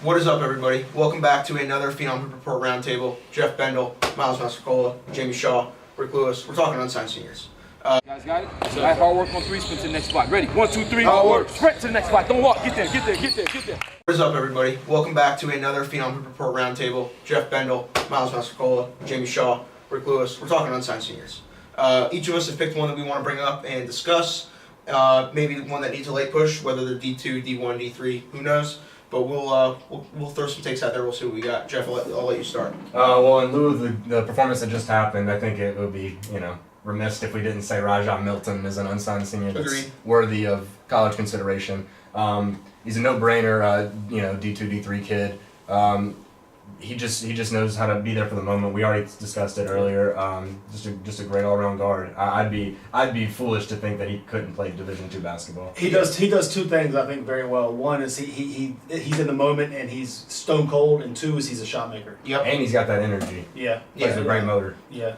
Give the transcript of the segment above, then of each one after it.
What is up, everybody? Welcome back to another Phenom Report Roundtable. Jeff Bendel, Miles Massacola, Jamie Shaw, Rick Lewis. We're talking unsigned seniors. Guys got it? So I hard work on three, sprint to the next spot. Ready? 1, 2, 3, hard work. Sprint to the next spot. Don't walk. Get there, get there, get there, get there. What is up, everybody? Welcome back to another Phenom Report Roundtable. Jeff Bendel, Miles Massacola, Jamie Shaw, Rick Lewis. We're talking unsigned seniors. Each of us have picked one that we want to bring up and discuss. Maybe one that needs a late push, whether they're D2, D1, D3, who knows? But we'll throw some takes out there. We'll see what we got. Jeff, I'll let you start. Well, in lieu of the performance that just happened, I think it would be remiss if we didn't say Rajah Milton is an unsigned senior that's Agreed. worthy of college consideration. He's a no-brainer, D2, D3 kid. He just knows how to be there for the moment. We already discussed it earlier. Just a great all-around guard. I'd be foolish to think that he couldn't play Division II basketball. He does two things I think very well. One is he's in the moment and he's stone cold, and two is he's a shot maker. Yep. And he's got that energy. Yeah. Plays a great motor. Yeah.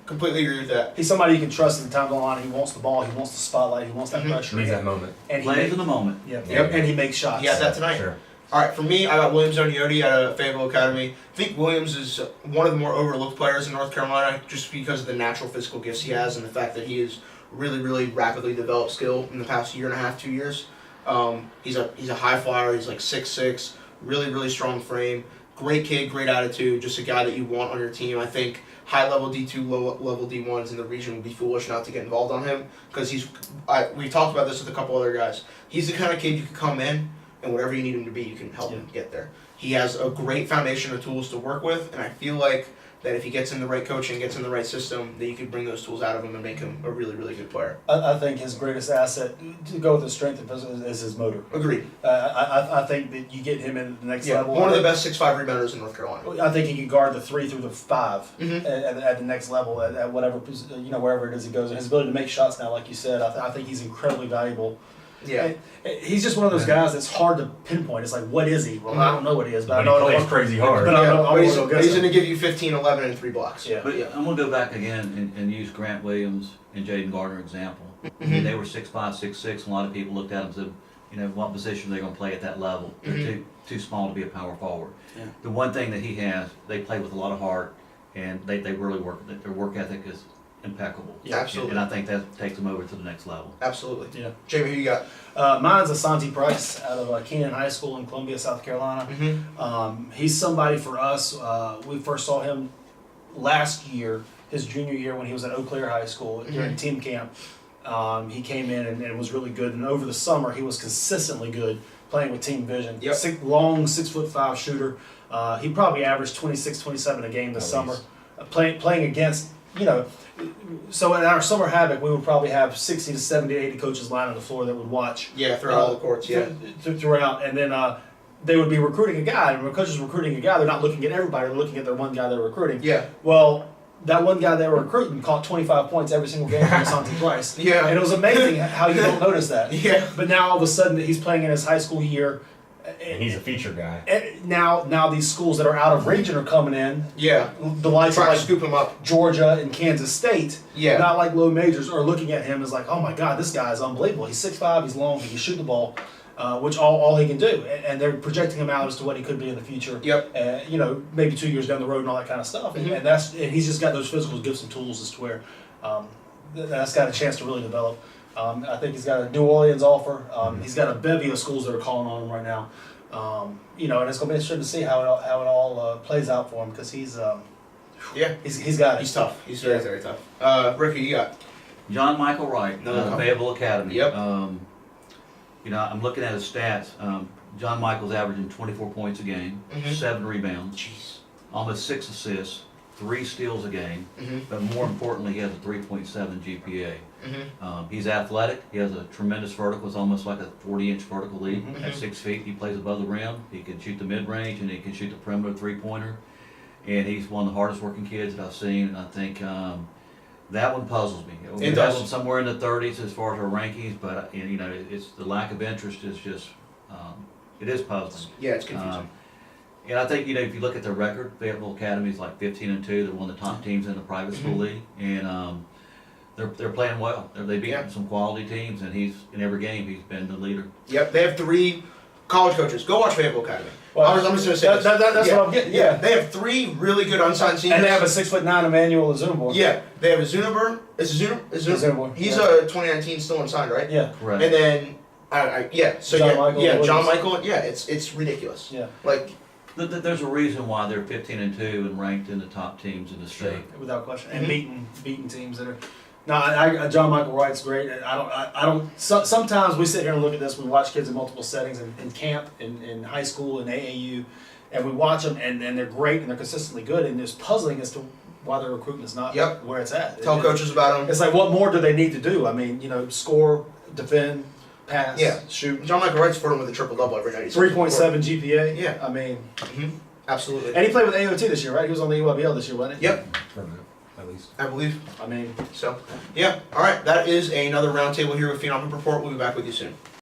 Completely agree with that. He's somebody you can trust in the time on. He wants the ball. He wants the spotlight. He wants that pressure. Needs that moment. And he Plays in the moment. Yep. Yep. And he makes shots. He had that tonight. Sure. All right, for me, I got Williams Onioti out of Fayetteville Academy. I think Williams is one of the more overlooked players in North Carolina just because of the natural physical gifts he has and the fact that he has really, really rapidly developed skill in the past year and a half, 2 years. He's a high flyer. He's like 6'6", really, really strong frame. Great kid, great attitude, just a guy that you want on your team. I think high-level D2, low-level D1s in the region would be foolish not to get involved on him because we've talked about this with a couple other guys. He's the kind of kid you can come in, and whatever you need him to be, you can help him get there. He has a great foundation of tools to work with, and I feel like that if he gets in the right coaching, gets in the right system, that you can bring those tools out of him and make him a really, really good player. I think his greatest asset to go with his strength and physical is his motor. Agreed. I think that you get him in the next level. One of the best 6'5" rebounders in North Carolina. I think he can guard the 3 through the 5 Mhm. at the next level at whatever wherever it is he goes. And his ability to make shots now, like you said, I think he's incredibly valuable. Yeah. And he's just one of those guys that's hard to pinpoint. It's like, what is he? Well, I don't know what he is, but I But know he plays crazy hard. But I know But he's go going to give you 15, 11, and 3 blocks. Yeah. But I'm going to go back again and use Grant Williams and Jaden Gardner example. I mean, they were 6'5", 6'6", and a lot of people looked at them and said, what position they're going to play at that level. They're too small to be a power forward. Yeah. The one thing that he has, they play with a lot of heart, and they really work. Their work ethic is impeccable. Yeah, absolutely. And I think that takes them over to the next level. Absolutely. Yeah. Jamie, who you got? Mine's Asante Price out of Keenan High School in Columbia, South Carolina. He's somebody for us. We first saw him last year, his junior year, when he was at Eau Claire High School during team camp. He came in and was really good. And over the summer, he was consistently good playing with Team Vision. Yep. Long 6'5" shooter. He probably averaged 26, 27 a game this summer. Playing against, so in our summer havoc, we would probably have 60 to 70, 80 coaches lying on the floor that would watch. Yeah, throughout all the courts, yeah. Throughout, and then they would be recruiting a guy, and when coaches are recruiting a guy, they're not looking at everybody, they're looking at their one guy they're recruiting. Yeah. Well, that one guy they were recruiting caught 25 points every single game from Asante Price. Yeah. And it was amazing how you don't notice that. Yeah. But now all of a sudden he's playing in his high school year. And he's a feature guy. Now these schools that are out of region are coming in. Yeah. The likes of Trying to like scoop him up. Georgia and Kansas State, Yeah. not like low majors, are looking at him as like, oh my God, this guy is unbelievable. He's 6'5", he's long, he can shoot the ball, which all he can do. And they're projecting him out as to what he could be in the future. Yep. Maybe 2 years down the road and all that kind of stuff. And and he's just got those physical gifts and tools as to where that's got a chance to really develop. I think he's got a New Orleans offer. He's got a bevy of schools that are calling on him right now. And it's going to be interesting to see how it all plays out for him because he's got it. He's tough. He's very, very tough. Ricky, you got? John Michael Wright, Fayetteville Academy. Yep. I'm looking at his stats. John Michael's averaging 24 points a game, 7 rebounds, almost 6 assists, 3 steals a game, but more importantly, he has a 3.7 GPA. He's athletic. He has a tremendous vertical. It's almost like a 40-inch vertical leap at 6 feet. He plays above the rim. He can shoot the mid-range, and he can shoot the perimeter three-pointer. And he's one of the hardest working kids that I've seen, and I think that one puzzles me. It We does. have him somewhere in the 30s as far as our rankings, but it's the lack of interest is just it is puzzling. Yeah, it's confusing. And I think if you look at their record, Fayetteville Academy is like 15-2. They're one of the top teams in the private school league, and they're playing well. They beat some quality teams, and he's in every game. He's been the leader. Yep, they have 3 college coaches, go watch Fayetteville Academy. Well, I'm just gonna say this. that's Yeah. what I'm getting. Yeah. They have 3 really good unsigned seniors. And they have a 6'9" Emmanuel Azumbo. Yeah, they have a Zunaber. Is it Azumbo, He's yeah. a 2019 still unsigned, right? Yeah. Correct. And then, so John yeah, Michael yeah, Williams. John Michael. Yeah, it's ridiculous. Yeah. Like, There's a reason why they're 15-2 and ranked in the top teams in the state. Without question, and Mhm. beating teams that are. No, John Michael Wright's great. I don't. Sometimes we sit here and look at this. We watch kids in multiple settings in camp, in high school, in AAU, and we watch them, and they're great and they're consistently good. And it's puzzling as to why their recruitment is not Yep. where it's at. tell coaches about him. It's like, what more do they need to do? I mean, score, defend, pass, Yeah. shoot. John Michael Wright's flirting with a triple-double every night. 3.7 GPA. Yeah. I mean, Absolutely. and he played with AOT this year, right? He was on the UIBL this year, wasn't he? Yep, At least. I believe. I mean. So, yeah. All right, that is another roundtable here with Phenom Report. We'll be back with you soon.